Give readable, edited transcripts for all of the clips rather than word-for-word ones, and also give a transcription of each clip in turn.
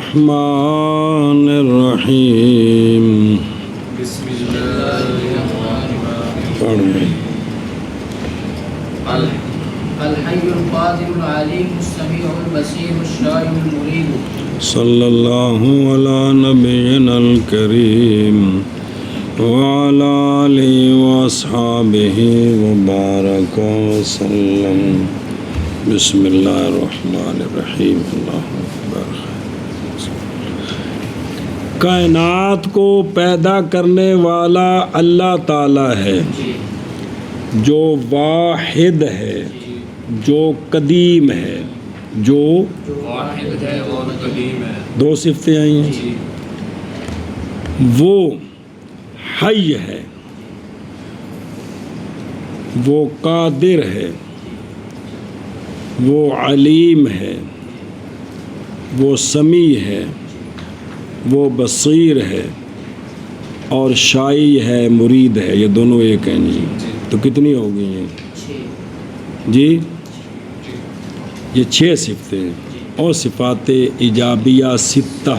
الرحمن الرحیم. بسم اللہ الرحمن الرحیم. الحی القادر العلیم السمیع البصیر الشافع المرید. صلی اللہ علی نبینا الکریم وعلی آلہ واصحابہ وبارک وسلم. بسم اللہ الرحمن الرحیم. اللہ اکبر. کائنات کو پیدا کرنے والا اللہ تعالی ہے جو واحد ہے، جو قدیم ہے، جو واحد ہے اور قدیم ہے. دو صفتیں آئی ہیں. وہ حی ہے، وہ قادر ہے، وہ علیم ہے، وہ سمیع ہے، وہ بصیر ہے، اور شائی ہے، مرید ہے. یہ دونوں ایک ہیں جی. تو کتنی ہو گئی ہیں جی؟ یہ 6 صفتیں ہیں. اور صفات ایجابیہ 6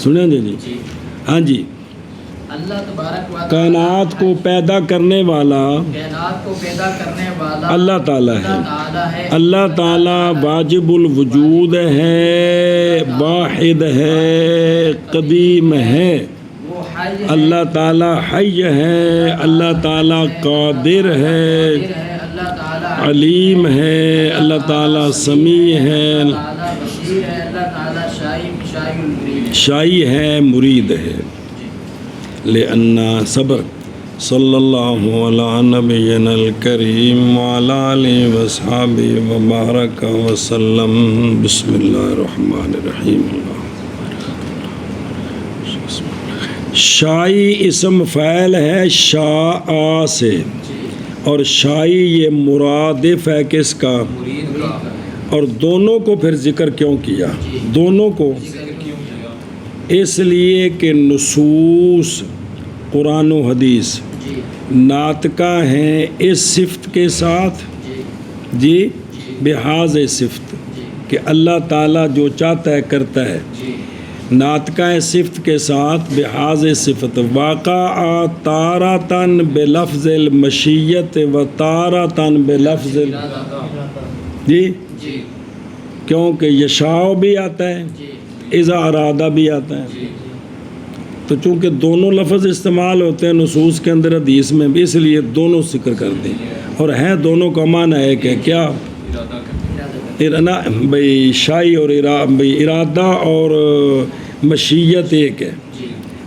سنیں جی. ہاں جی. اللہ تبارک و تعالی کائنات کو پیدا کرنے والا اللہ تعالیٰ ہے. اللہ تعالیٰ واجب الوجود ہے، واحد ہے، قدیم ہے. اللہ تعالیٰ حی ہے، اللہ تعالیٰ قادر ہے، علیم ہے، اللہ تعالیٰ سمیع ہے، شائی ہے، مرید ہے. لأن صبر. صلی اللہ علی نبینا الکریم وعلی آلہ وصحبہ وبارک وسلم. بسم اللہ الرحمن الرحیم. شائی اسم فعل ہے شاء سے، اور شائی یہ مرادف ہے کس کا؟ اور دونوں کو پھر ذکر کیوں کیا؟ دونوں کو اس لیے کہ نصوص قرآن و حدیث ناطقہ ہیں اس صفت کے ساتھ جی، بحاظ صفت کہ اللہ تعالیٰ جو چاہتا ہے کرتا ہے. ناطقہ صفت کے ساتھ بحاظ صفت. واقع تاراتن بلفظ المشیت و تاراتن بلفظ جی، کیونکہ یشاء بھی آتا ہے، اذا ارادہ بھی آتا ہے. تو چونکہ دونوں لفظ استعمال ہوتے ہیں نصوص کے اندر حدیث میں بھی، اس لیے دونوں ذکر کر دیں. اور ہیں دونوں کا معنی ہے کہ کیا بھئی شائی اور ارادہ اور مشیت ایک ہے.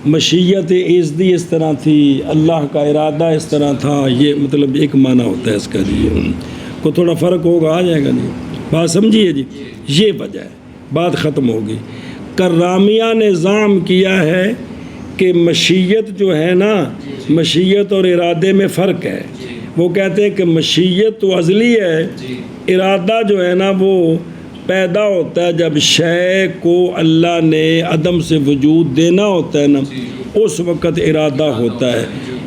مشیت ازدی اس طرح تھی، اللہ کا ارادہ اس طرح تھا. یہ مطلب ایک معنی ہوتا ہے اس کا جی. کو تھوڑا فرق ہوگا، آ جائے گا جی. بات سمجھیے جی. یہ وجہ ہے، بات ختم ہوگی. کرامیہ نے ظام کیا ہے کہ مشیت جو ہے نا، مشیت اور ارادے میں فرق ہے. وہ کہتے ہیں کہ مشیت تو ازلی ہے، ارادہ جو ہے نا وہ پیدا ہوتا ہے جب شے کو اللہ نے عدم سے وجود دینا ہوتا ہے نا، اس وقت ارادہ ہوتا ہے.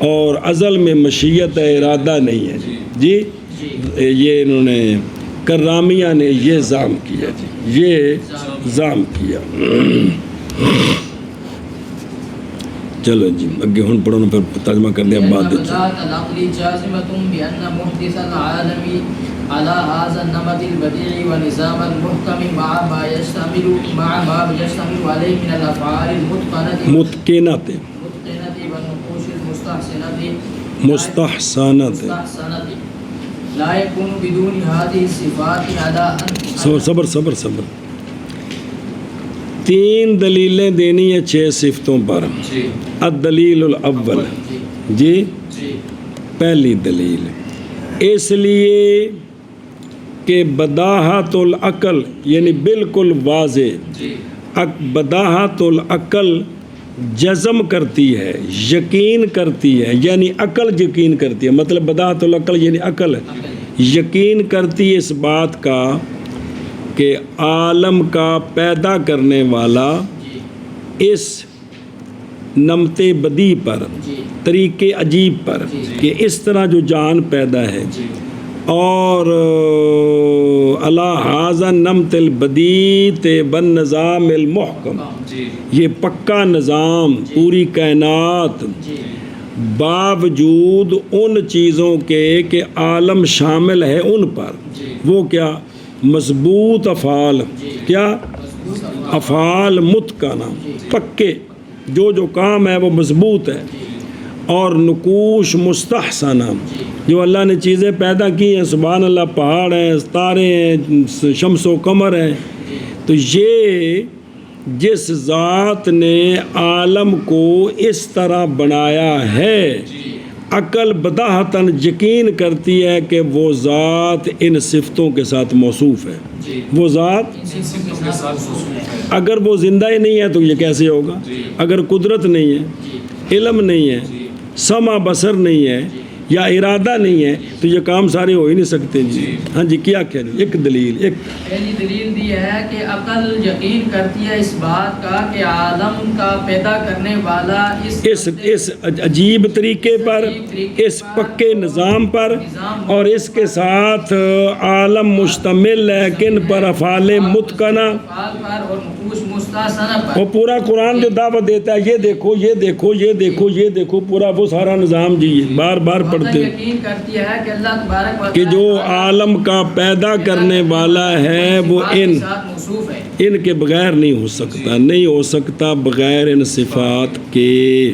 اور ازل میں مشیت ہے، ارادہ نہیں ہے جی. یہ انہوں نے کرامیہ نے یہ ظام کیا جی، یہ ظام کیا. چلو جی اگے ہن پڑھو نا، پھر ترجمہ کر دیا بعد وچ. على هذا النمط البديع ونظام المحكم مع ما يشتمل عليه من الافعال المتقنه والنقوش المستحسنه لا يكون بدون هذه الصفات على ان صبر 3 دلیلیں دینی ہیں 6 صفتوں پر. الدلیل الاول جی، پہلی دلیل اس لیے کہ بداہت العقل یعنی بالکل واضح، بداہت العقل جزم کرتی ہے، یقین کرتی ہے. یعنی عقل یقین کرتی ہے، مطلب بداہت العقل یعنی عقل یقین کرتی ہے اس بات کا کہ عالم کا پیدا کرنے والا اس نمط بدی پر، طریقے عجیب پر کہ اس طرح جو جان پیدا ہے اور اللہ حاضر نمت البدیت بن نظام المحکم، یہ پکا نظام پوری کائنات باوجود ان چیزوں کے کہ عالم شامل ہے ان پر، وہ کیا مضبوط افعال، کیا افعال متقنہ پکے، جو کام ہے وہ مضبوط ہے، اور نقوش مستحسنہ، جو اللہ نے چیزیں پیدا کی ہیں، سبحان اللہ، پہاڑ ہیں، تارے ہیں، شمس و قمر ہیں، تو یہ جس ذات نے عالم کو اس طرح بنایا ہے، عقل بداہتاً یقین کرتی ہے کہ وہ ذات ان صفتوں کے ساتھ موصوف ہے۔ وہ ذات اگر وہ زندہ ہی نہیں ہے تو یہ کیسے ہوگا؟ اگر قدرت نہیں ہے، علم نہیں ہے، سمع بصر نہیں ہے یا ارادہ نہیں ہے تو یہ کام سارے ہو ہی نہیں سکتے جی۔ ہاں جی، کیا کہہ رہے؟ ایک دلیل، ایک پہلی دلیل دی ہے کہ عقل یقین کرتی ہے اس بات کا کہ عالم کا پیدا کرنے والا اس عجیب طریقے پر، اس پکے نظام پر، اور اس کے ساتھ عالم مشتمل ہے کن پر؟ افعال متقنہ پر اور نقوش مستحسنہ پر۔ وہ پورا قرآن جو دعوت دیتا ہے، یہ دیکھو، یہ دیکھو، یہ دیکھو، یہ دیکھو، پورا وہ سارا نظام جی بار بار پڑھتے یقین کرتی ہے کہ اللہ تبارک و کہ تعالی جو عالم کا پیدا کرنے والا ہے وہ ان کے بغیر نہیں ہو سکتا، نہیں ہو سکتا بغیر ان صفات کے۔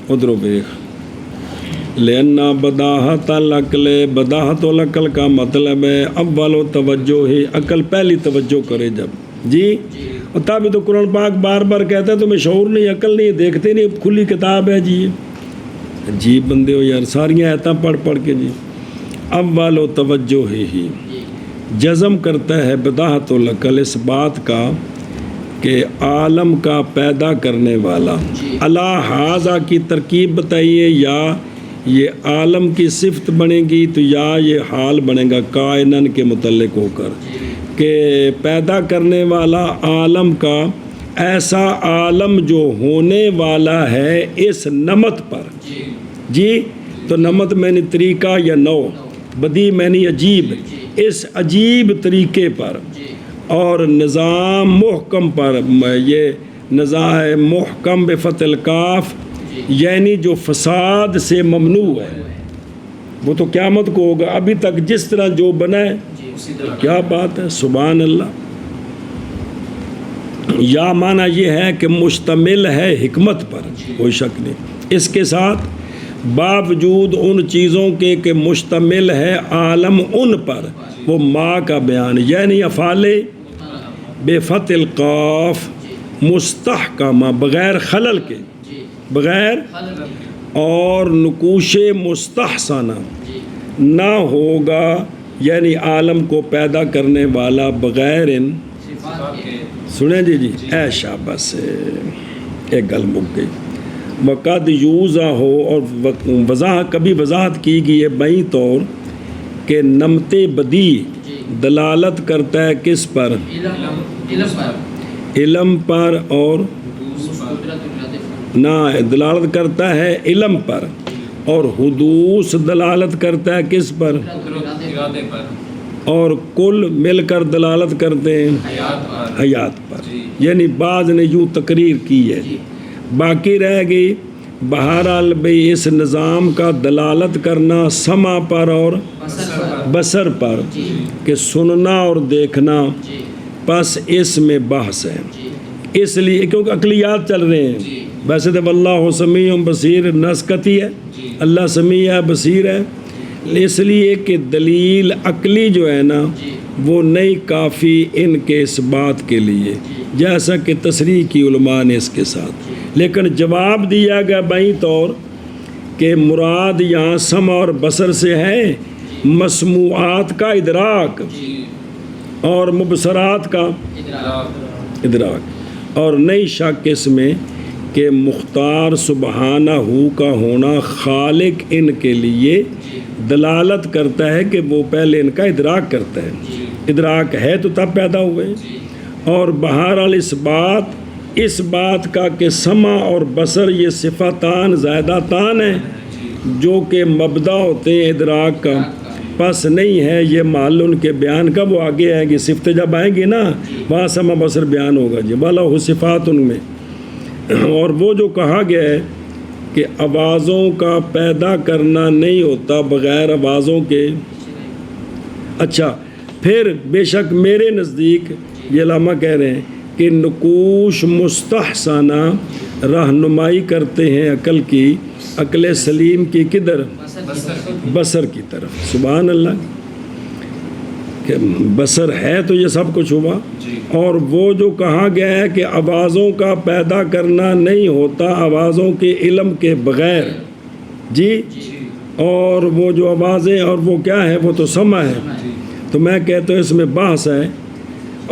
ادھر دیکھ، لینا بداہت العقل، بداہت العقل کا مطلب ہے اول و توجہ ہے، عقل پہلی توجہ کرے جب جی، اور تبھی تو قرآن پاک بار بار کہتا ہے تمہیں شعور نہیں، عقل نہیں، دیکھتے نہیں، کھلی کتاب ہے جی۔ عجیب بندے ہو یار، ساری آیتاں پڑھ کے جی۔ اول و توجہ ہی جزم کرتا ہے بداہت العقل اس بات کا کہ عالم کا پیدا کرنے والا، اللہ حاضہ کی ترکیب بتائیے، یا یہ عالم کی صفت بنے گی تو یا یہ حال بنے گا کائنن کے متعلق ہو کر، کہ پیدا کرنے والا عالم کا ایسا عالم جو ہونے والا ہے اس نمط پر جی، تو نمط میں نے طریقہ یا نو، بدی میں نے عجیب، اس عجیب طریقے پر اور نظام محکم پر، یہ نظام محکم بفتح الکاف یعنی جو فساد سے ممنوع ہے، وہ تو قیامت کو ہوگا، ابھی تک جس طرح جو بنا ہے، کیا بات ہے، سبحان اللہ۔ یا معنی یہ ہے کہ مشتمل ہے حکمت پر، کوئی شک نہیں، اس کے ساتھ باوجود ان چیزوں کے کہ مشتمل ہے عالم ان پر، وہ ما کا بیان یعنی افعال بفتح القاف مستحکمہ بغیر خلل کے، بغیر اور نقوش مستحسنہ نہ ہوگا، یعنی عالم کو پیدا کرنے والا بغیر ان سنیں جی اے شاباش، ایک گل مک گئی، وقد یوزا ہو، اور کبھی وضاحت کی گئی ہے بئی طور کہ نمت بدی دلالت کرتا ہے کس پر؟ علم پر، اور نہ دلالت کرتا ہے علم پر، اور حدوث دلالت کرتا ہے کس پر؟ اور کل مل کر دلالت کرتے ہیں حیات پر، یعنی بعض نے یوں تقریر کی ہے، باقی رہ گئی بہرحال بھئی اس نظام کا دلالت کرنا سمع پر اور بصر پر، کہ سننا اور دیکھنا، پس اس میں بحث ہے، اس لیے کیونکہ عقلیات چل رہے ہیں، ویسے تو واللہ سمیع بصیر نسکتی ہے، اللہ سمیع ہے بصیر ہے، اس لیے کہ دلیل عقلی جو ہے نا وہ نہیں کافی ان کے اس بات کے لیے، جیسا کہ تصریح کی علماء نے اس کے ساتھ، لیکن جواب دیا گیا بئی طور کہ مراد یہاں سمع اور بصر سے ہے مسموعات کا ادراک اور مبصرات کا ادراک، اور نہیں شک اس میں کہ مختار سبحانہ ہو کا ہونا خالق ان کے لیے دلالت کرتا ہے کہ وہ پہلے ان کا ادراک کرتا ہے، ادراک ہے تو تب پیدا ہوئے، اور بہرحال اس بات کا کہ سمع اور بصر یہ صفتان زائدتان ہیں جو کہ مبدا ہوتے ہیں ادراک کا، پس نہیں ہے یہ محل ان کے بیان کا، وہ آگے آئیں گی، صفتیں جب آئیں گی نا وہاں سمع بصر بیان ہوگا جی، وَلَهُ صفات ان میں۔ اور وہ جو کہا گیا ہے کہ آوازوں کا پیدا کرنا نہیں ہوتا بغیر آوازوں کے، اچھا پھر بے شک میرے نزدیک یہ علامہ کہہ رہے ہیں کہ نقوش مستحسنہ رہنمائی کرتے ہیں عقل کی، عقل سلیم کی کدھر؟ بصر کی طرف۔ سبحان اللہ، کہ بصر ہے تو یہ سب کچھ ہوا۔ اور وہ جو کہا گیا ہے کہ آوازوں کا پیدا کرنا نہیں ہوتا آوازوں کے علم کے بغیر، جی، اور وہ جو آوازیں اور وہ کیا ہے، وہ تو سمع ہے، تو میں کہتا ہوں اس میں بحث ہے۔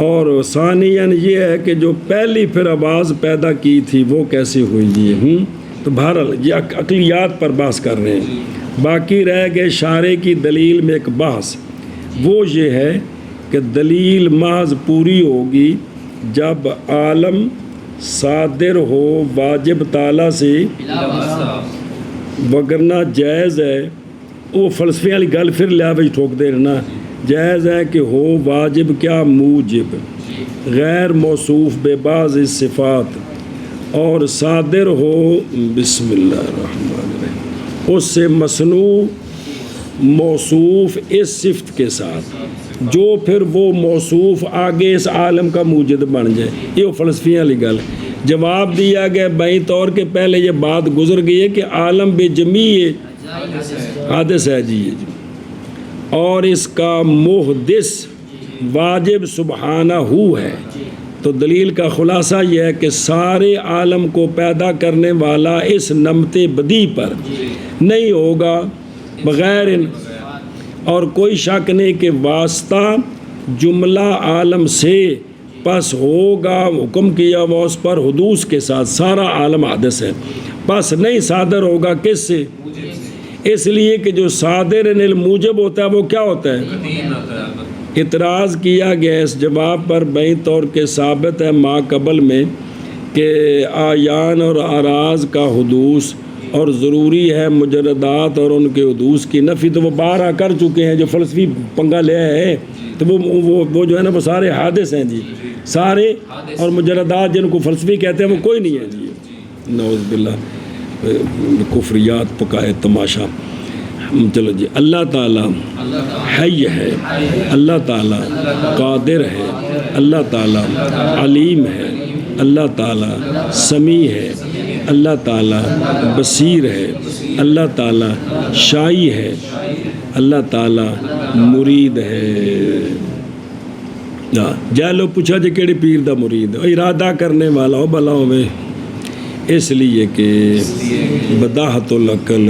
اور ثانیاً یہ ہے کہ جو پہلی پھر آواز پیدا کی تھی وہ کیسے ہوئی جی، تو بہرحال یہ عقلیات پر بحث کر رہے ہیں۔ باقی رہ گئے شارع کی دلیل میں ایک بحث، وہ یہ ہے کہ دلیل محض پوری ہوگی جب عالم صادر ہو واجب تعالیٰ سے، وگرنہ جائز ہے، وہ فلسفے والی گل پھر لیا بھائی ٹھوک دے رہنا، جائز ہے کہ ہو واجب کیا موجب غیر موصوف بے بعض صفات، اور صادر ہو بسم اللہ الرحمن الرحیم اس سے مصنوع موصوف اس صفت کے ساتھ، جو پھر وہ موصوف آگے اس عالم کا موجد بن جائے۔ یہ فلسفیاں والی گل، جواب دیا گیا بئی طور کے پہلے یہ بات گزر گئی ہے کہ عالم بے جمیع حادث ہے جی، اور اس کا محدث واجب سبحانہ ہو ہے۔ تو دلیل کا خلاصہ یہ ہے کہ سارے عالم کو پیدا کرنے والا اس نمط بدی پر نہیں ہوگا بغیر اور کوئی شک نہیں کہ واسطہ جملہ عالم سے، پس ہوگا حکم کیا وہ اس پر حدوث کے ساتھ، سارا عالم حادث ہے، پس نہیں صادر ہوگا کس سے؟ اس لیے کہ جو صادر الموجب ہوتا ہے وہ کیا ہوتا ہے؟ اعتراض کیا گیا اس جواب پر بئی طور کے ثابت ہے ما قبل میں کہ آیان اور اراض کا حدوث اور ضروری ہے مجردات اور ان کے حدوث کی نفی، تو وہ بارہ کر چکے ہیں، جو فلسفی پنگا لیا ہے تو وہ جو ہے نا وہ سارے حادث ہیں جی، سارے، اور مجردات جن کو فلسفی کہتے ہیں وہ کوئی نہیں ہے جی، نعوذ باللہ کفریات پکائے تماشا۔ چلو جی، اللہ تعالیٰ حی ہے، اللہ تعالیٰ قادر ہے، اللہ تعالیٰ علیم ہے، اللہ تعالیٰ سمیع ہے، اللہ تعالیٰ بصیر ہے، اللہ تعالیٰ شائی ہے، اللہ تعالیٰ مرید ہے۔ جا لو پوچھا جی کیڑی پیر دا مرید ہے، ارادہ کرنے والا ہو بھلا ہوئے، اس لیے کہ بداحت العقل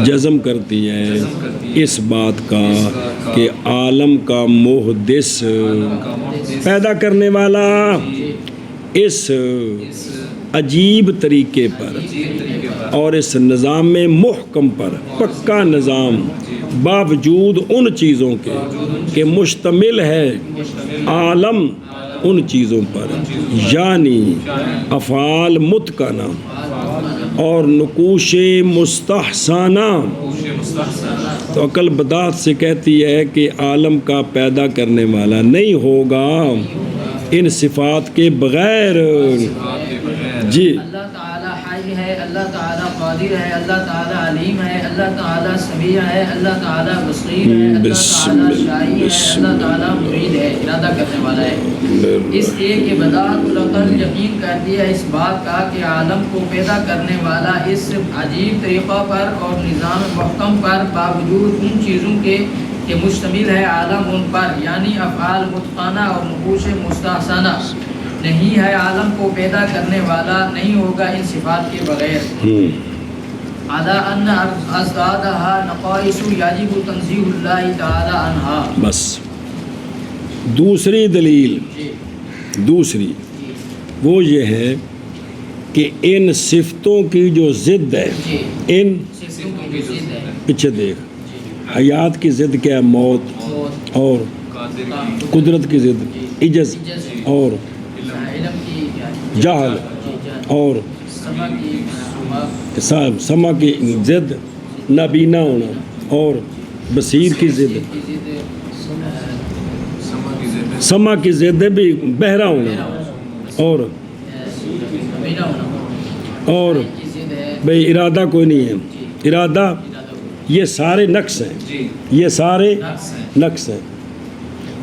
جزم کرتی ہے اس بات کا کہ عالم کا محدث پیدا کرنے والا اس عجیب طریقے پر اور اس نظام محکم پر، پکا نظام، باوجود ان چیزوں کے کہ مشتمل ہے عالم ان چیزوں پر، یعنی افعال متقنہ اور نقوش مستحسنہ، تو عقل بداحت سے کہتی ہے کہ عالم کا پیدا کرنے والا نہیں ہوگا ان صفات کے بغیر جی۔ اللہ تعالیٰ حی ہے، اللہ تعالیٰ قادر ہے، اللہ تعالیٰ علیم ہے، اللہ تعالیٰ سمیع ہے، اللہ تعالیٰ بصیر ہے، اللہ تعالیٰ شائی ہے، اللہ تعالیٰ مرید ہے، ارادہ کرنے والا ہے۔ اس لیے کہ بداحت العقل یقین کرتی ہے اس بات کا کہ عالم کو پیدا کرنے والا اس عجیب طریقہ پر اور نظام محکم پر، باوجود ان چیزوں کے کہ مشتمل ہے عالم ان پر، یعنی افعال متقنہ اور نقوش مستحسنہ، نہیں ہے عالم کو پیدا کرنے والا، نہیں ہوگا ان صفات کے بغیر۔ عَلَىٰ أَنَّ أَزْدَادَهَا نَقَائِصُ يَجِبُ تَنزِيهُ اللَّهِ تَعَالَىٰ عَنْهَا۔ بس دوسری دلیل، دوسری وہ یہ ہے کہ ان صفتوں کی جو ضد ہے، ان پیچھے دیکھ، حیات کی ضد کیا ہے؟ موت، اور قدرت کی ضد عجز، اور جہل، اور سما کی ضد نابینا ہونا، اور بصیر کی ضد، سما کی ضد ہے بھی بہرا ہونا، اور بھئی ارادہ کوئی نہیں ہے، ارادہ یہ سارے نقص ہیں، یہ سارے نقص ہیں۔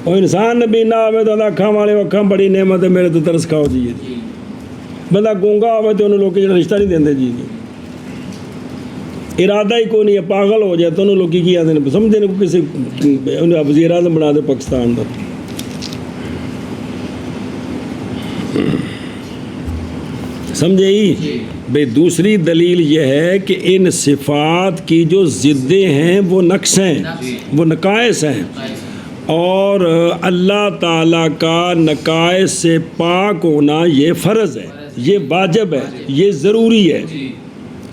اور انسان نبی نہ آوے تو اکھاں والے اکھاں بڑی نعمت ہے میرے تو ترس کھاؤ جی، بندہ گونگا آوے تو انہوں لوگ رشتہ نہیں دیندے جی، ارادہ ہی کوئی نہیں ہے، پاگل ہو جائے تو انہوں لوگ کی آتے ہیں، سمجھے نہیں کسی انہیں وزیر اعظم بنا دے پاکستان دا۔ سمجھے ہی بھئی دوسری دلیل یہ ہے کہ ان صفات کی جو ضدیں ہیں وہ نقص ہیں، وہ نقائص ہیں، اور اللہ تعالیٰ کا نقائص سے پاک ہونا یہ فرض ہے، یہ واجب ہے، یہ ضروری ہے۔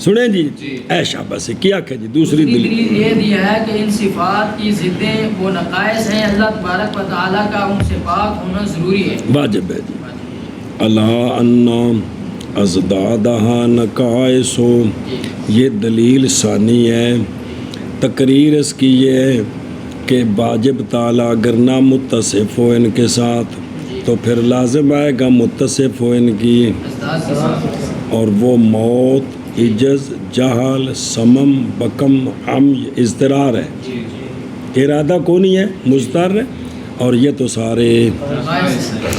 سنیں جی ایشا بس کیا کہ جی دوسری دلیل یہ دیا ہے کہ ان صفات کی ضدیں وہ نقائص ہیں، اللہ تبارک و تعالیٰ کا ان سے پاک ہونا ضروری ہے، واجب ہے جی۔ اللہ انا ازدادہا نقائص، یہ دلیل ثانی ہے، تقریر اس کی یہ ہے کہ واجب تعالیٰ اگر نہ متصف ہو ان کے ساتھ تو پھر لازم آئے گا متصف ہو ان کی، اور وہ موت، عجز، جہل، سمم، بکم، عمی، اضطرار ہے، ارادہ کو نہیں ہے، مضطر ہے، اور یہ تو سارے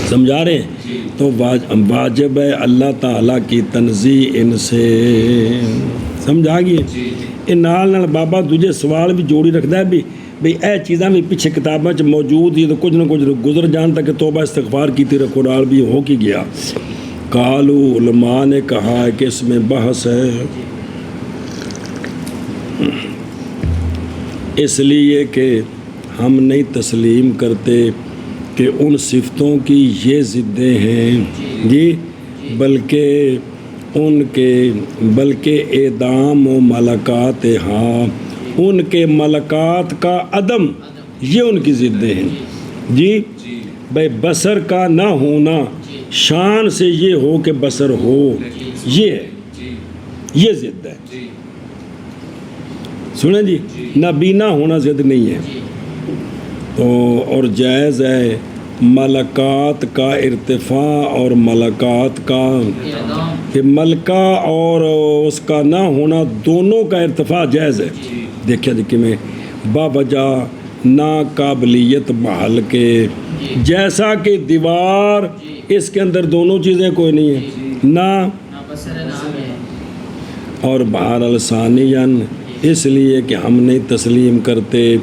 سمجھا رہے ہیں۔ تو واجب ہے اللہ تعالیٰ کی تنزیہ ان سے، سمجھا گئی۔ ان نال بابا تجھے سوال بھی جوڑی رکھتا ہے بھی بھئی اے چیزاں بھی پیچھے کتاباں چ موجود ہی تو کچھ نہ کچھ گزر جان تک توبہ استغفار کی تھی رکھو ڈال بھی ہو کی گیا۔ قالو علماء نے کہا ہے کہ اس میں بحث ہے، اس لیے کہ ہم نہیں تسلیم کرتے کہ ان صفتوں کی یہ ضدیں ہیں جی، بلکہ اعدام و ملکات، ہاں ان کے ملکات کا عدم یہ ان کی ضدیں ہیں جی۔ بھائی بصر کا نہ ہونا شان سے یہ ہو کہ بصر ہو، یہ ہے، یہ ضد ہے، سنیں جی، نہ بینا ہونا ضد نہیں ہے۔ تو اور جائز ہے ملکات کا ارتفاع اور ملکات کا کہ ملکہ اور اس کا نہ ہونا دونوں کا ارتفاع جائز ہے۔ دیکھیں جی کہ میں باوجہ ناقابلیت محل کے، جیسا کہ دیوار اس کے اندر دونوں چیزیں کوئی نہیں ہیں، نہ اور بہر الثانیاً اس لیے کہ ہم نہیں تسلیم کرتے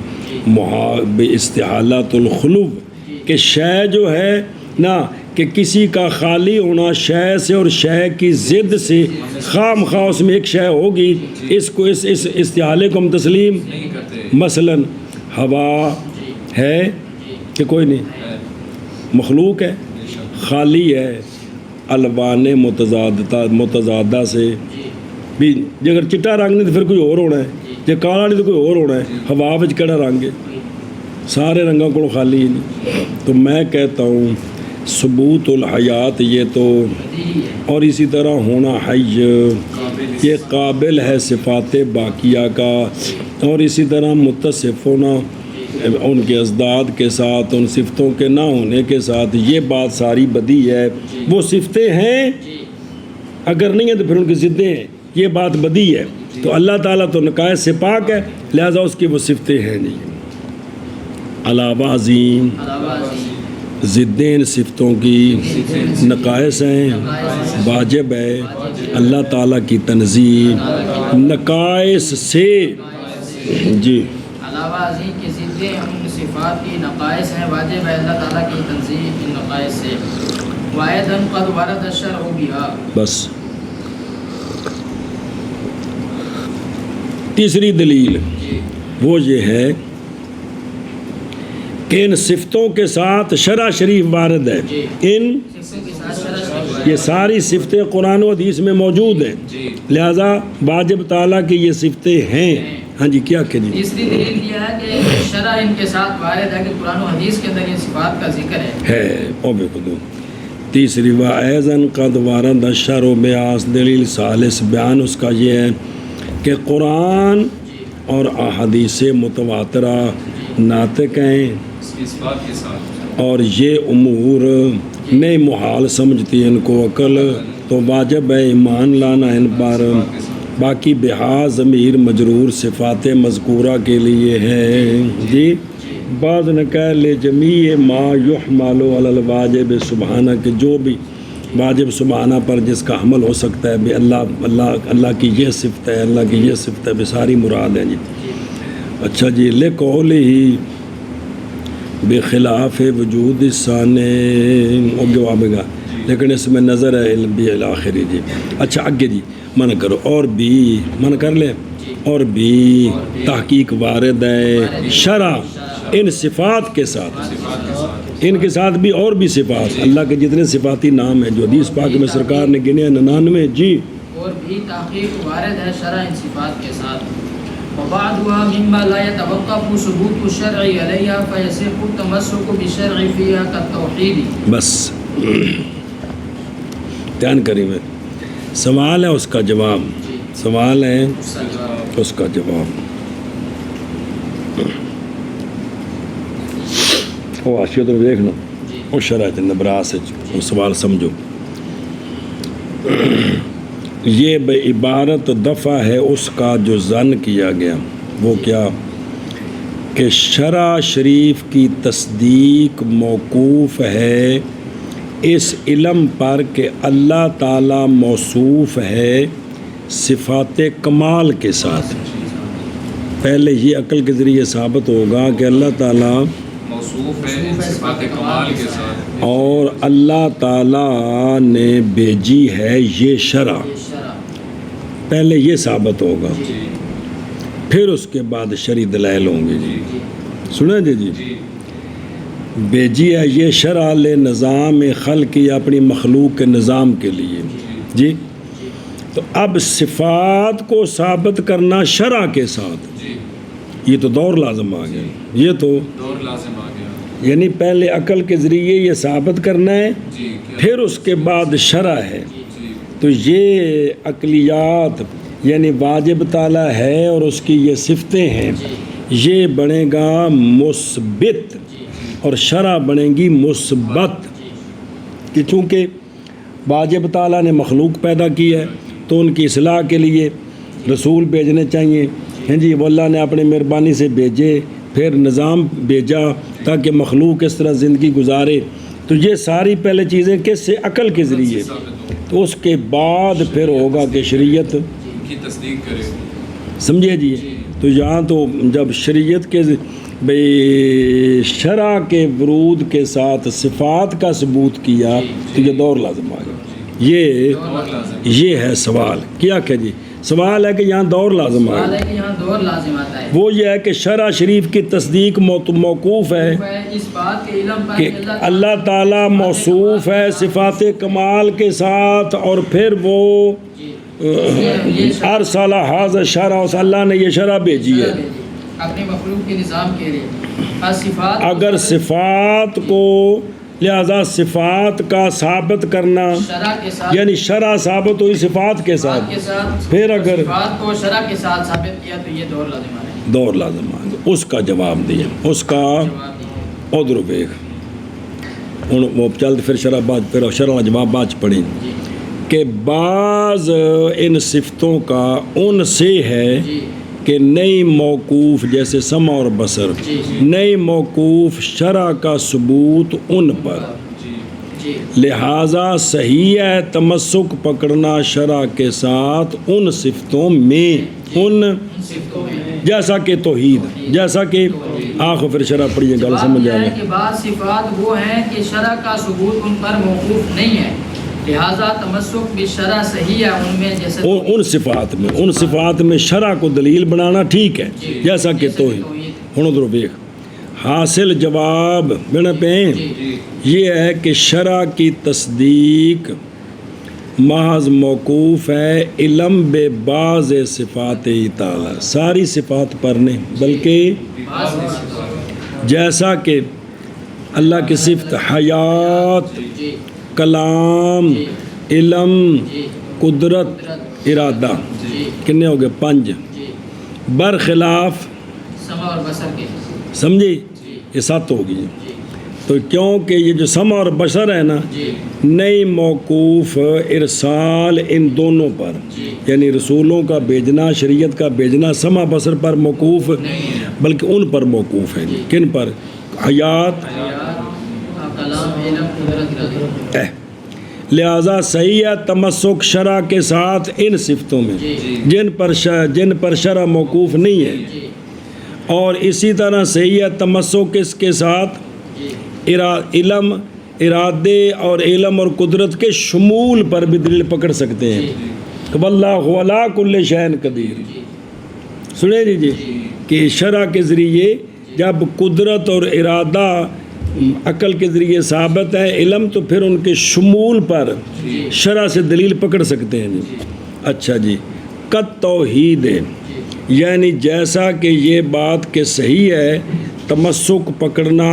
استحالت الخلو، کہ شے جو ہے نا کہ کسی کا خالی ہونا شے سے اور شے کی ضد سے، خام خواہ اس میں ایک شے ہوگی، اس کو اس استحالے کو ہم تسلیم نہیں کرتے۔ مثلاً ہوا ہے کہ کوئی نہیں، مخلوق ہے، خالی ہے، الوان متضادہ سے بھی، جے اگر چٹا رنگ نہیں تو پھر کوئی اور ہونا ہے، جے کالا نہیں تو کوئی اور ہونا ہے، ہوا وچ کیڑا رنگ ہے، سارے رنگوں کو خالی ہی نہیں۔ تو میں کہتا ہوں ثبوت الحیات یہ تو، اور اسی طرح ہونا حی یہ قابل ہے صفات باقیہ کا، اور اسی طرح متصف ہونا ان کے ازداد کے ساتھ، ان صفتوں کے نہ ہونے کے ساتھ، یہ بات ساری بدی ہے۔ وہ صفتیں ہیں اگر نہیں ہیں تو پھر ان کی ضدیں ہیں، یہ بات بدی ہے۔ تو اللہ تعالیٰ تو نقائص سے پاک ہے، لہذا اس کی وہ صفتیں ہیں نہیں۔ علاوہ عظیم ضدیں صفتوں کی نقائص ہیں، واجب ہے اللہ تعالیٰ کی تنزیہ نقائص سے جی۔ علاوہ ازیں کی ضدیں ان صفات کی نقائص ہیں، واجب ہے اللہ تعالیٰ کی تنزیہ ان نقائص سے۔ وَأَيْضًا قَدْ وَرَدَ الشَّرْعُ بِهَا، بس تیسری دلیل وہ یہ ہے کہ ان صفتوں کے ساتھ شرع شریف وارد ہے، ان یہ ساری صفتیں قرآن و حدیث میں موجود ہیں، لہذا واجب تعالیٰ کی یہ صفتیں ہیں۔ ہاں جی کیا کہ جی تیسری دلیل یہ ہے کہ شرع ان کے ساتھ وارد ہے کہ قرآن و حدیث کے اندر یہ صفات کا ذکر ہے۔ او بے خود تیسری وَأَيْضًا قَدْ وَرَدَ الشَّرْعُ بِهَا، دلیل ثالث بیان اس کا یہ ہے کہ قرآن اور احادیث متواترہ ناطق ہیں، اس بات کے ساتھ اور یہ امور نہیں محال سمجھتی ان کو عقل، تو واجب ہے ایمان لانا ان پر۔ باقی بہا ضمیر مجرور صفات مذکورہ کے لیے ہے جی۔ بعض نے کہا لے جمیع ما یحمل علی الواجب سبحانہ، کہ جو بھی واجب سبحانہ پر جس کا حمل ہو سکتا ہے، اللہ کی یہ صفت ہے، اللہ کی یہ صفت ہے، بھی ساری مراد ہیں جی۔ اچھا جی، لقولہ بخلاف وجود ثانے آگے آئے گا، لیکن اس میں نظر ہے علم بھی الآخری جی۔ اچھا آگے جی، من کرو اور بھی من کر لیں، اور بھی تحقیق وارد ہے شرع ان صفات کے ساتھ، ان کے ساتھ بھی اور بھی صفات، اللہ کے جتنے صفاتی نام ہیں جو حدیث پاک میں سرکار نے گنے 99 جی، اور بھی تحقیق وارد ہے شرع ان صفات کے ساتھ۔ وبعضها مما لا يتوقف ثبوت الشرع عليها فيصح التمسك بالشرع فيها كالتوحيد۔ بس دھیان کریں، میں سوال ہے اس کا جواب، سوال ہے اس کا جواب۔ وہ آشیت میں دیکھ لو، وہ شرح نبراس ہے، وہ سوال سمجھو۔ یہ بے عبارت دفع ہے اس کا جو ظن کیا گیا، وہ کیا کہ شرع شریف کی تصدیق موقوف ہے اس علم پر کہ اللہ تعالیٰ موصوف ہے صفات کمال کے ساتھ۔ پہلے یہ عقل کے ذریعے ثابت ہوگا کہ اللہ تعالیٰ موصوف ہے صفات کمال کے ساتھ، اور اللہ تعالیٰ نے بھیجی ہے یہ شرع، پہلے یہ ثابت ہوگا، پھر اس کے بعد شرعی دلائل ہوں گے جی۔ سنیں جی، بھیجی ہے یہ شرع لے نظام خلق یا اپنی مخلوق کے نظام کے لیے جی۔ تو اب صفات کو ثابت کرنا شرع کے ساتھ، یہ تو دور لازم آ گیا، یہ تو دور لازم آ گیا، یعنی پہلے عقل کے ذریعے یہ ثابت کرنا ہے، پھر اس کے بعد شرع ہے۔ تو یہ عقلیات یعنی واجب تعالیٰ ہے اور اس کی یہ صفتیں ہیں، یہ بنے گا مثبت اور شرع بنے گی مثبت، کہ چونکہ واجب تعالیٰ نے مخلوق پیدا کی ہے تو ان کی اصلاح کے لیے رسول بھیجنے چاہیے ہیں جی، وہ اللہ نے اپنی مہربانی سے بھیجے، پھر نظام بھیجا تاکہ مخلوق اس طرح زندگی گزارے۔ تو یہ ساری پہلے چیزیں کس سے؟ عقل کے ذریعے، تو اس کے بعد پھر ہوگا کہ شریعت کی تصدیق کرے، سمجھے جی۔ تو یہاں تو جب شریعت کے بھئی شرع کے ورود کے ساتھ صفات کا ثبوت کیا تو یہ دور لازم آ گیا، یہ ہے سوال کیا کہ جی، سوال ہے کہ یہاں دور لازم آ گیا، یہاں دور لازم آتا ہے، وہ یہ ہے کہ شرع شریف کی تصدیق موقوف ہے اس بات کے علم پر کہ اللہ تعالیٰ موصوف ہے صفات کمال کے ساتھ، اور پھر وہ ارسل ھذا الشرع، اس اللہ نے یہ شرع بھیجی ہے اپنے مخلوق کے نظام کے لیے۔ صفات اگر صفات کو لہذا صفات کا ثابت کرنا شرع کے ساتھ، یعنی شرع ثابت ہوئی صفات کے ساتھ، پھر اگر صفات کو شرع کے ساتھ ثابت کیا تو یہ دور لازم آتا ہے، دور لازم آئے گا۔ اس کا جواب دیا، اس کا ادھر بیگ ہوں وہ چلتے پھر شرع بعد، پھر شرع جواب بعد پڑھیں کہ بعض ان صفتوں کا ان سے ہے کہ نئی موقوف جیسے سمع اور بصر، نئی موقوف شرع کا ثبوت ان پر، لہٰذا صحیح ہے تمسک پکڑنا شرع کے ساتھ ان صفتوں میں، ان جیسا کہ توحید، جیسا کہ آخر پھر شرع پڑھیے گل سمجھ جائے کہ بعض صفات وہ ہیں کہ شرع کا ثبوت ان پر موقوف نہیں ہے، لہذا تمسک بالشرع صحیح ہے ان میں، جیسے ان صفات میں، ان صفات میں شرع کو دلیل بنانا ٹھیک ہے، جیسا کہ توحید۔ ہن ادھر دیکھ حاصل جواب بنا پہ یہ ہے کہ شرع کی تصدیق محض موقوف ہے علم بے بعض صفات تعالی، ساری صفات پر نہیں بلکہ جیسا کہ اللہ کی صفت حیات، کلام، علم، قدرت، ارادہ، کتنے ہو گئے؟ 5۔ برخلاف سما اور بصر کے سمجھے یہ 7 ہوگی تو کیونکہ یہ جو سمع اور بصر ہے نا جی نئی موقوف ارسال ان دونوں پر یعنی رسولوں کا بھیجنا شریعت کا بھیجنا سمع بصر پر موقوف بلکہ ان پر موقوف ہے کن پر حیات کلام علم قدرت ارادہ لہذا صحیح ہے تمسک شرع کے ساتھ ان صفتوں میں جن پر شرع موقوف نہیں ہے جی اور اسی طرح صحیح ہے تمسک اس کے ساتھ علم ارادے اور علم اور قدرت کے شمول پر بھی دلیل پکڑ سکتے ہیں کہ واللہ علی کل شیء قدیر سنیں جی کہ شرع کے ذریعے جب قدرت اور ارادہ عقل کے ذریعے ثابت ہے علم تو پھر ان کے شمول پر شرع سے دلیل پکڑ سکتے ہیں جی اچھا جی قد توحید یعنی جیسا کہ یہ بات کہ صحیح ہے تمسک پکڑنا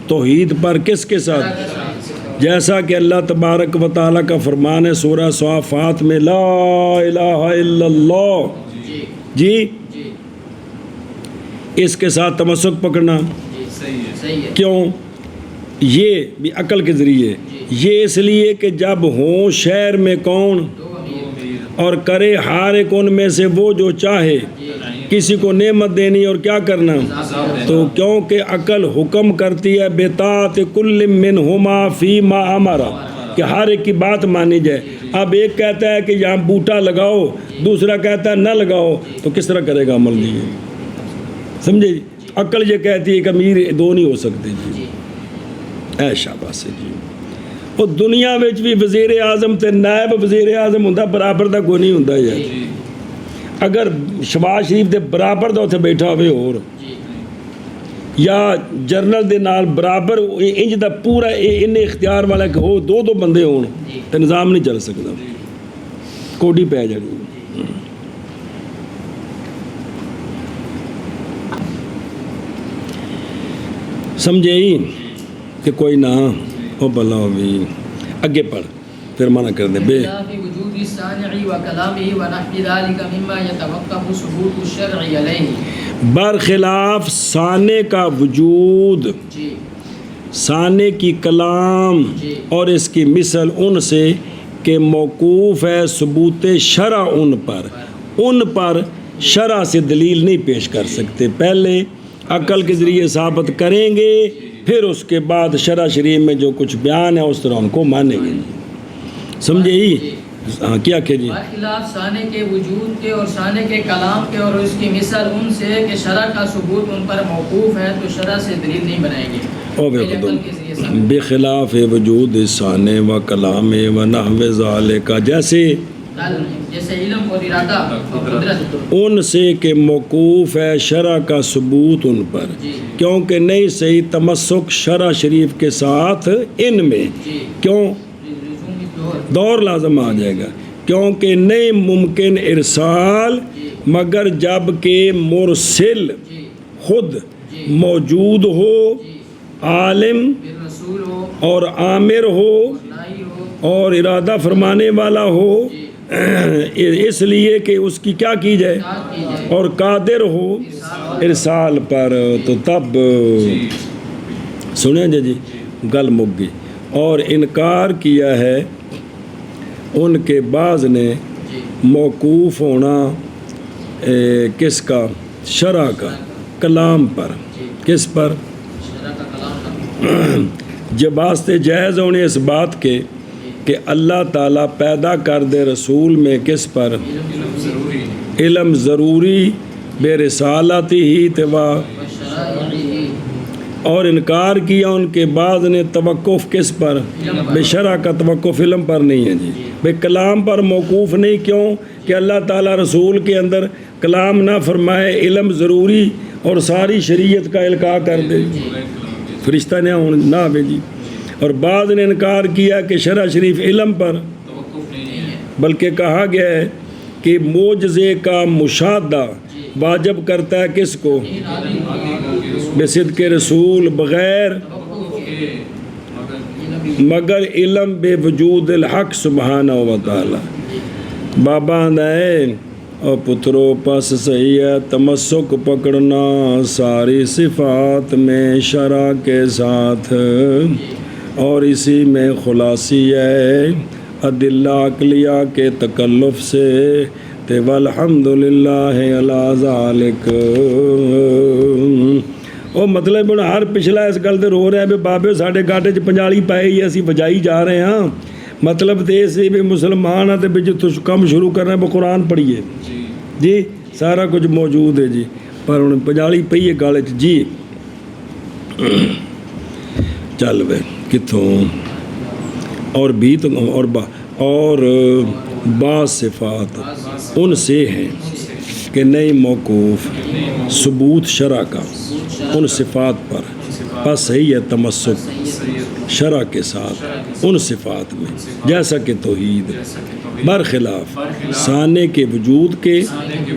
توحید پر کس کے ساتھ جیسا کہ اللہ تبارک و تعالیٰ کا فرمان ہے سورہ صافات میں لا الہ الا اللہ جی اس کے ساتھ تمسک پکڑنا صحیح ہے کیوں یہ بھی عقل کے ذریعے یہ اس لیے کہ جب ہوں شہر میں کون اور کرے ہر ایک ان میں سے وہ جو چاہے کسی کو نعمت دینی اور کیا کرنا تو کیونکہ عقل حکم کرتی ہے بطاعت کل منہما فی ما امرا کہ ہر ایک کی بات مانی جائے اب ایک کہتا ہے کہ یہاں بوٹا لگاؤ دوسرا کہتا ہے نہ لگاؤ تو کس طرح کرے گا عمل جی سمجھے جی عقل یہ کہتی ہے کہ امیر دو نہیں ہو سکتے جی اے شاباش جی اور دنیا وچ بھی وزیر اعظم تے نائب وزیر اعظم ہوندا برابر دا کوئی نہیں ہوندا یار اگر شباز شریف دے برابر دا اتنے بیٹھا ہوئے اور یا جرنل دے نال برابر انج دا پورا ان اختیار والا کہ ہو دو بندے ہون تے نظام نہیں چل سکتا کوڈی پہ جانی سمجھے ہی کہ کوئی نہ او بلا ہوئی اگے پڑھ پھر منع کر دے بے وجود الصانع وكلامه ونحو ذلك مما يتوقف ثبوت الشرع عليه برخلاف صانع کا وجود جی صانع کی کلام اور اس کی مثل ان سے کہ موقوف ہے ثبوت شرع ان پر شرع سے دلیل نہیں پیش کر سکتے پہلے عقل کے ذریعے ثابت کریں گے پھر اس کے بعد شرع شریف میں جو کچھ بیان ہے اس طرح ان کو مانیں گے سمجھے ہی ہاں کیا کہ جی برخلاف صانع کے وجود کے اور صانع کے کلام کے اور اس کی مثل ان سے کہ شرع کا ثبوت ان پر موقوف ہے تو شرع سے دلیل نہیں بنائیں گے بخلاف وجود صانع و کلام و نحو ذالک جیسے علم اور ارادہ اور قدرت ان سے کہ موقوف ہے شرع کا ثبوت ان پر کیونکہ نہیں صحیح تمسک شرع شریف کے ساتھ ان میں کیوں دور لازم آ جائے گا کیونکہ نہیں ممکن ارسال مگر جب کہ مرسل خود موجود ہو عالم اور عامر ہو اور ارادہ فرمانے والا ہو اس لیے کہ اس کی کیا کی جائے اور قادر ہو ارسال پر تو تب سنیں جی گل مک گئی اور انکار کیا ہے ان کے بعض نے موقوف ہونا کس کا شرع کا کلام پر کس پر جب واسطے جائز ہونے اس بات کے کہ اللہ تعالیٰ پیدا کر دے رسول میں کس پر علم ضروری بے رسالتی ہی توا اور انکار کیا ان کے بعد نے توقف کس پر بے شرع کا توقف علم پر نہیں ہے جی بے کلام پر موقوف نہیں کیوں کہ اللہ تعالیٰ رسول کے اندر کلام نہ فرمائے علم ضروری اور ساری شریعت کا القاء کر دے فرشتہ نہ آوے جی اور بعض نے انکار کیا کہ شرع شریف علم پر بلکہ کہا گیا ہے کہ معجزے کا مشاہدہ واجب کرتا ہے کس کو بصدق رسول بغیر مگر علم بے وجود الحق سبحانہ و تعالی بابا ہے اور پتروں پس صحیح ہے تمسک پکڑنا ساری صفات میں شرع کے ساتھ، اور اسی میں خلاصی ہے ادلہ عقلیہ کے تکلف سے تے والحمدللہ علی ذالک۔ وہ مطلب ہن ہر پچھلا اس گل تے رو رہا ہے بھی بابے ساڈے گاٹے 'ਚ پنجالی پائی اسی وجائی جا رہے ہاں، مطلب تے سی بھی مسلمان ہیں تے بھی جو کم شروع کرنا ہے وہ قرآن پڑھیے جی، سارا کچھ موجود ہے جی، پر ہن پنجالی پئی ہے گل 'ਚ جی۔ چل بے کتوں اور بھی تو اور بعض صفات ان سے ہیں کہ نئی موقوف ثبوت شرع کا ان صفات پر، بس صحیح ہے تمسک شرع کے ساتھ ان صفات میں، جیسا کہ توحید برخلاف ثانے کے وجود کے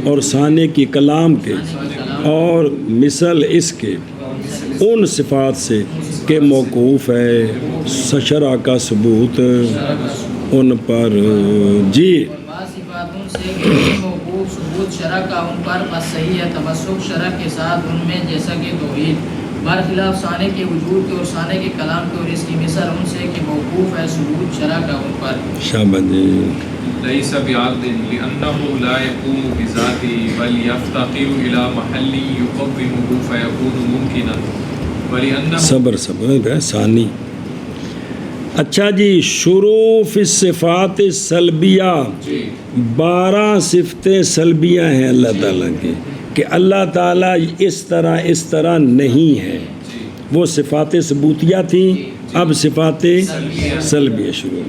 اور ثانے کی کلام کے، اور مثل اس کے ان صفات سے کہ موقوف ہے شرع کا ثبوت ان پر جی۔ بعض صفات ان سے کہ موقوف ثبوت شرع کا ان پر، بس صحیح ہے تمسک شرع کے ساتھ ان میں، جیسا کہ توحید برخلاف ثانے کے وجود کے اور ثانے کے کلام کے، اور اس کی مثل ان سے کہ موقوف ہے ثبوت شرع کا ان پر۔ شاباش جی۔ ليس بعقد لأنه لا يقوم بذاته بل يفتقر إلى محل يقومه فيكون ممكنا ولأنه صبر ثانی۔ اچھا جی، شروع فی الصفات سلبیہ، 12 صفتیں سلبیہ ہیں اللہ تعالیٰ کی کہ اللہ تعالیٰ اس طرح نہیں ہے، وہ صفات ثبوتیہ تھیں، اب صفات سلبیہ شروع۔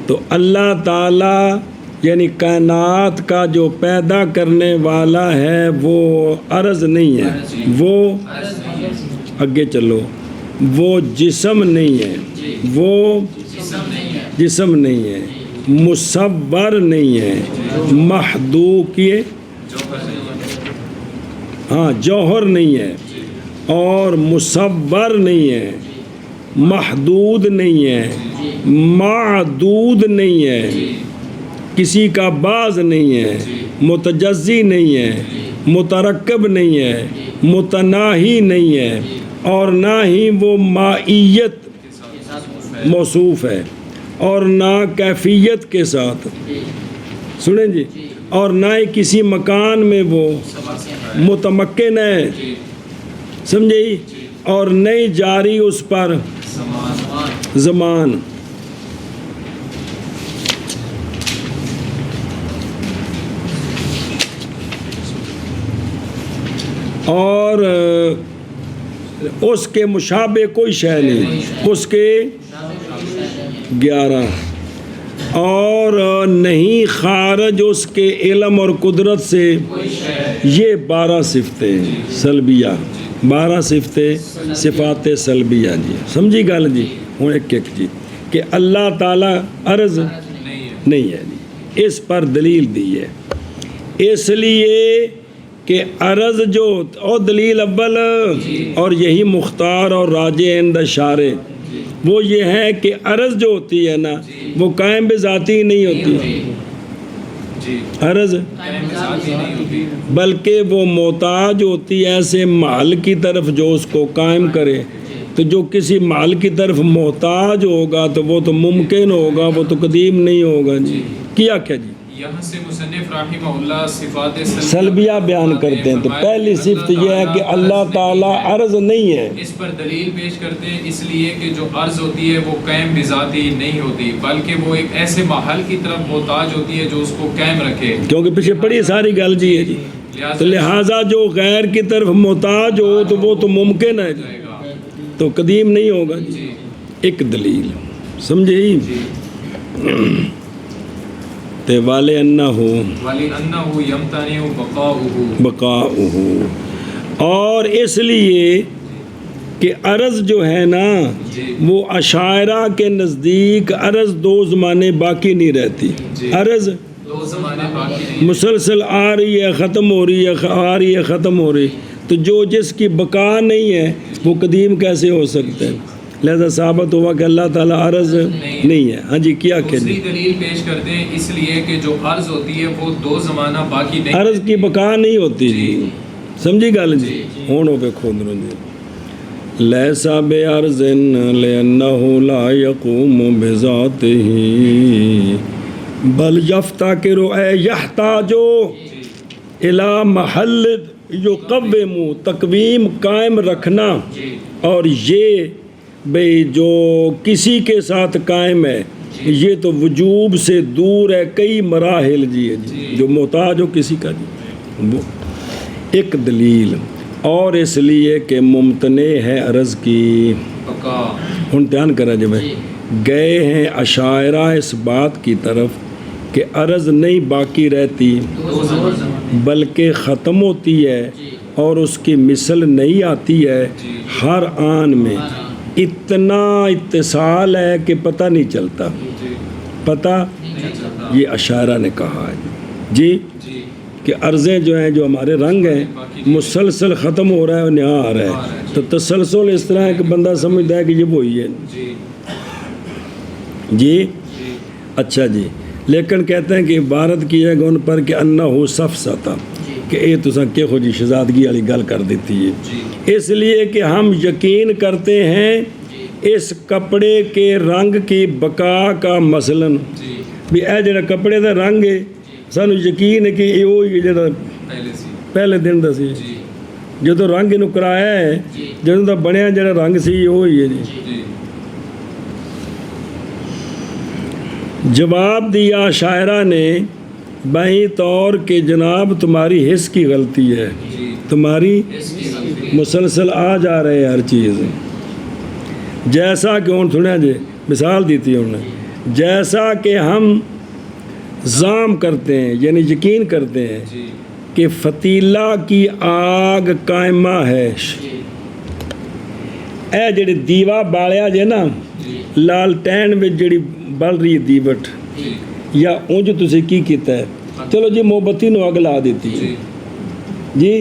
تو اللہ تعالیٰ یعنی کائنات کا جو پیدا کرنے والا ہے وہ عرض نہیں ہے، وہ آگے چلو، وہ جسم نہیں ہے، وہ جسم نہیں ہے، مصور نہیں ہے، محدود یہ ہاں جوہر نہیں ہے، اور مصور نہیں ہے، محدود نہیں ہے، معدود نہیں ہے، کسی کا باز نہیں ہے، متجزی نہیں ہے، مترکب نہیں ہے، متناہی نہیں ہے، اور نہ ہی وہ مائیت موصوف ہے، اور نہ کیفیت کے ساتھ، سنیں جی، اور نہ ہی کسی مکان میں وہ متمکن ہے، سمجھے، اور نہیں جاری اس پر زمان۔ اور اس کے مشابہ کوئی شے نہیں، اس کے 11، اور نہیں خارج اس کے علم اور قدرت سے، یہ 12 صفتیں سلبیہ، 12 صفتیں صفات سلبیہ جی، سمجھی گل جی۔ ہوں ایک جی کہ اللہ تعالیٰ عرض نہیں ہے جی، اس پر دلیل دی ہے، اس لیے کہ عرض جو اور دلیل اول اور یہی مختار اور راجع عند شارع وہ یہ ہے کہ عرض جو ہوتی ہے نا وہ قائم بذاتی نہیں ہوتی، عرض بلکہ وہ محتاج ہوتی ہے ایسے مال کی طرف جو اس کو قائم کرے، تو جو کسی مال کی طرف محتاج ہوگا تو وہ تو ممکن ہوگا، وہ تو قدیم نہیں ہوگا جی۔ کیا کیا جی، یہاں سے مصنف رحمہ اللہ صفات سلبیہ بیان کرتے ہیں۔ تو پہلی صفت یہ ہے کہ اللہ تعالیٰ عرض نہیں ہے، اس پر دلیل پیش کرتے ہیں، اس لیے کہ جو عرض ہوتی ہے وہ قائم بذاتی نہیں ہوتی، بلکہ وہ ایک ایسے محل کی طرف محتاج ہوتی ہے جو اس کو قائم رکھے، کیونکہ پیچھے پڑھی ساری گل جی ہے جی، تو لہٰذا جو غیر کی طرف محتاج ہو تو وہ تو ممکن ہے جی، تو قدیم نہیں ہوگا جی۔ ایک دلیل سمجھے تے والے انہو یمتنع بقاؤہ، اور اس لیے کہ عرض جو ہے نا وہ اشاعرہ کے نزدیک عرض 2 زمانے باقی نہیں رہتی، عرض مسلسل آ رہی ہے ختم ہو رہی ہے، آ رہی ہے ختم ہو رہی، تو جو جس کی بقا نہیں ہے وہ قدیم کیسے ہو سکتا ہے؟ لہذا ثابت ہوا کہ اللہ تعالیٰ عرض نہیں ہے. ہاں جی کیا کہ دوسری دلیل پیش کرتے ہیں اس لیے کہ جو عرض ہوتی ہے وہ دو زمانہ باقی نہیں، عرض کی بقا نہیں ہوتی جی. سمجھی گل جی. ہوں وہ ویکھو اندروں جی لیسا بے عرض لأنه لا يقوم بذاتہ بل یفتقر اے یحتاج الی محل یقوم، تقویم قائم رکھنا. اور یہ بھئی جو کسی کے ساتھ قائم ہے یہ تو وجوب سے دور ہے، کئی مراحل جی. جو محتاج ہو کسی کا جی وہ ایک دلیل. اور اس لیے کہ ممتنع ہے عرض کی. ہن دھیان کرا جب گئے ہیں اشاعرہ اس بات کی طرف کہ عرض نہیں باقی رہتی بلکہ ختم ہوتی ہے اور اس کی مثل نہیں آتی ہے. ہر آن میں اتنا اتصال ہے کہ پتہ نہیں چلتا. پتہ یہ اشاعرہ نے کہا ہے جی کہ عرضیں جو ہیں جو ہمارے رنگ ہیں مسلسل ختم ہو رہا ہے اور یہاں آ رہا ہے. تو تسلسل اس طرح ہے کہ بندہ سمجھتا ہے کہ یہ وہی ہے جی. اچھا جی. لیکن کہتے ہیں کہ عبارت کی جائے گا ان پر کہ انہو سفسطہ کہ اے تساں کہ خود جی شہزادگی والی گل کر دیتی ہے. اس لیے کہ ہم یقین کرتے ہیں اس کپڑے کے رنگ کی بقا کا مثلاً بھی اے جڑا کپڑے دا رنگ ہے سانو یقین ہے کہ یہ وہی جڑا پہلے دن دا سی جدو رنگ انہوں کرایا ہے جدوں دا بنیا جڑا رنگ سی یہ وہی ہے جی. جواب دیا شاعرہ نے بائیں طور کہ جناب تمہاری حس کی غلطی ہے، تمہاری مسلسل آ جا رہے ہر چیز. جیسا کہ ان سنیا جی مثال دیتی ہے انہوں نے، جیسا کہ ہم زام کرتے ہیں یعنی یقین کرتے ہیں کہ فتیلہ کی آگ قائمہ ہے. اے جڑی دیوا بالیا جے نا لالٹین میں جڑی بل رہی دیوٹ یا اونج تسی کی کیتا ہے چلو جی موم بتی نو اگ لا دیتی جی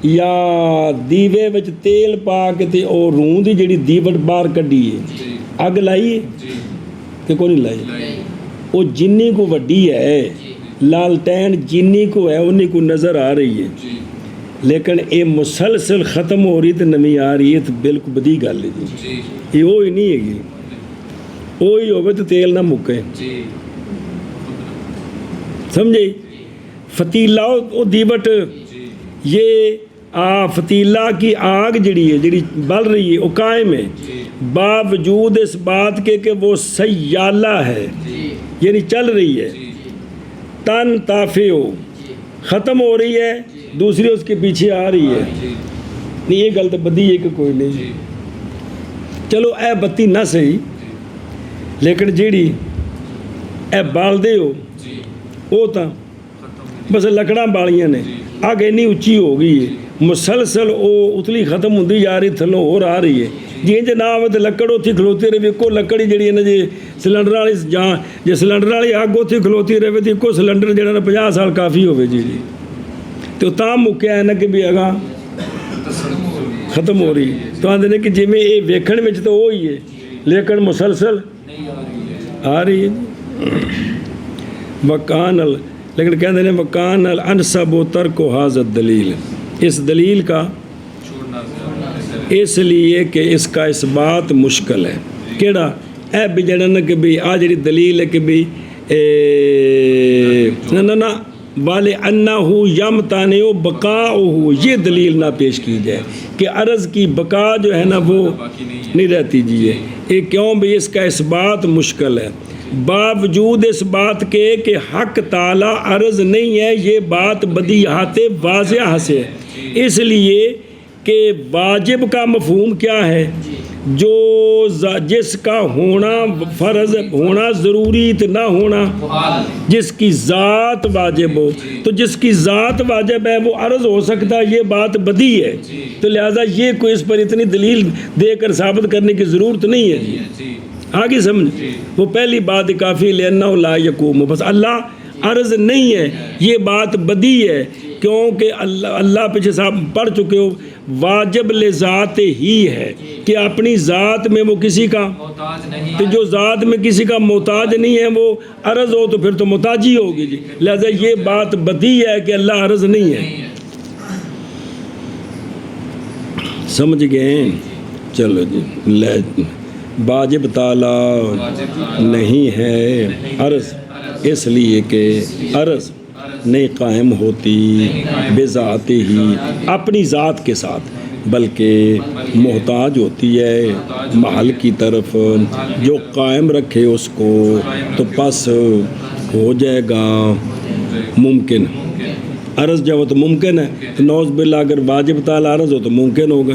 یا دیوے وچ تیل پا کے تے او رون دی جڑی دیوٹ باہر کڈی ہے اگ لائی کہ کوئی نہیں لائی. وہ جنی کو وڈی ہے لالٹین جنی کو ہے انہی کو نظر آ رہی ہے لیکن اے مسلسل ختم ہو رہی تو نمی آ رہی ہے تو بالکل بدی گل ہے جی. یہ وہی نہیں ہے گی وہی ہوگا تو تیل نہ مکے سمجھے. فتیلہ او دیوٹ یہ فتیلہ کی آگ جڑی ہے جڑی بل رہی ہے وہ قائم ہے باوجود اس بات کے کہ وہ سیالہ ہے یعنی چل رہی ہے. تن تافے ہو ختم ہو رہی ہے دوسری اس کے پیچھے آ رہی ہے. نہیں یہ گل تو بدی ہے کہ کوئی نہیں. چلو اے بتی نہ صحیح لیکن جیڑی اے بال دے ہو وہ تا بس لکڑاں بالیاں نے اگ اینی اچھی ہو گئی ہے مسلسل وہ اتلی ختم ہوتی جا رہی تھلوں اور آ رہی ہے جی نہ آئے تو لکڑ اتھی کھلوتی رہے ایکو لکڑی جڑی ہے نا جی سلنڈر والی جہاں جی سلنڈر والی اگ اتھی کھلوتی رہے تو ایکو سلنڈر جڑا نا 50 سال کافی ہوئے جی تو تاں مکیا ہے نا کہ بھی اگاں ختم ہو رہی تو آدھے نے کہ جی میں یہ ویکھن میں تو وہی ہے لیکن مسلسل آ رہی ہے. وکان لیکن کہتے ہیں وکان الانسب و ترک حاضر دلیل اس دلیل کا اس لیے کہ اس کا اس بات مشکل ہے کیڑا اے بھی جڑا نا کہ بھی آ جڑی دلیل ہے کہ بھی نہ والے انہو یمتانع بقاؤہ یہ دلیل نہ پیش کی جائے کہ عرض کی بقا جو ہے نا وہ نہیں رہتی جی یہ کیوں بھی اس کا اس بات مشکل ہے باوجود اس بات کے کہ حق تعالی عرض نہیں ہے یہ بات بدیہات واضح سے اس لیے کہ واجب کا مفہوم کیا ہے جو جس کا ہونا فرض ہونا ضروری تو نہ ہونا جس کی ذات واجب ہو تو جس کی ذات واجب ہے وہ عرض ہو سکتا ہے یہ بات بدی ہے تو لہٰذا یہ کوئی اس پر اتنی دلیل دے کر ثابت کرنے کی ضرورت نہیں ہے آگے سمجھ وہ پہلی بات کافی لأنہ لا یقوم بس اللہ عرض نہیں ہے یہ بات بدی ہے کیونکہ اللہ پیچھے صاحب پڑھ چکے ہو، واجب لذات ہی ہے کہ اپنی ذات میں وہ کسی کا محتاج نہیں تو جو ذات میں کسی کا محتاج نہیں ہے وہ عرض ہو تو پھر تو محتاجی ہوگی جی، لہذا یہ بات بدی ہے کہ اللہ عرض نہیں ہے. سمجھ گئے؟ چلو جی، واجب تعالی نہیں ہے عرض، اس لیے کہ عرض نہیں قائم ہوتی بذات ہی اپنی ذات کے ساتھ، بلکہ محتاج ہوتی ہے محل کی طرف. جو قائم رکھے اس کو تو پس ہو جائے گا ممکن. عرض جب تو ممکن ہے تو نوز باللہ اگر واجب تعالی عرض ہو تو ممکن ہوگا،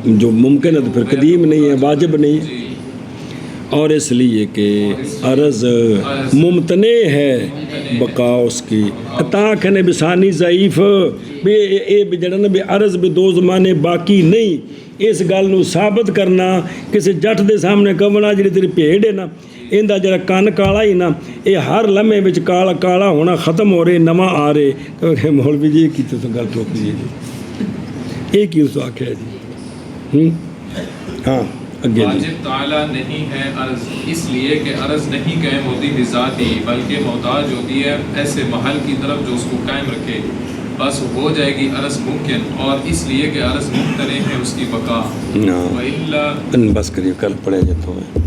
جو ممکن ہے تو پھر قدیم نہیں ہے، واجب نہیں ہے. اور اس لیے کہ عرض ممتنع ہے بقا اس کی، تاکہ بسانی ضعیف بھی جڑا نا بھی عرض بھی دو زمانے باقی نہیں. اس گل نو ثابت کرنا کسی جٹ دے سامنے کہنا جڑی تیری بھیڑ ہے نا اندا جڑا کن کالا ہی نا یہ ہر لمحے وچ کالا کالا ہونا ختم ہو رہے نواں آ رہے، کہ مولوی جی کی تو گل ٹوکی جی یہ کی اس آخیا جی. ہاں اگے واجب تعالی نہیں ہے عرض، اس لیے کہ عرض نہیں قائم ہوتی بذات ہی بلکہ محتاج ہوتی ہے ایسے محل کی طرف جو اس کو قائم رکھے، بس ہو جائے گی عرض ممکن، اور اس لیے کہ عرض ممتنع ہے اس کی بقا. وَإِلَّا بس کریے کل پڑھے جاتا ہے.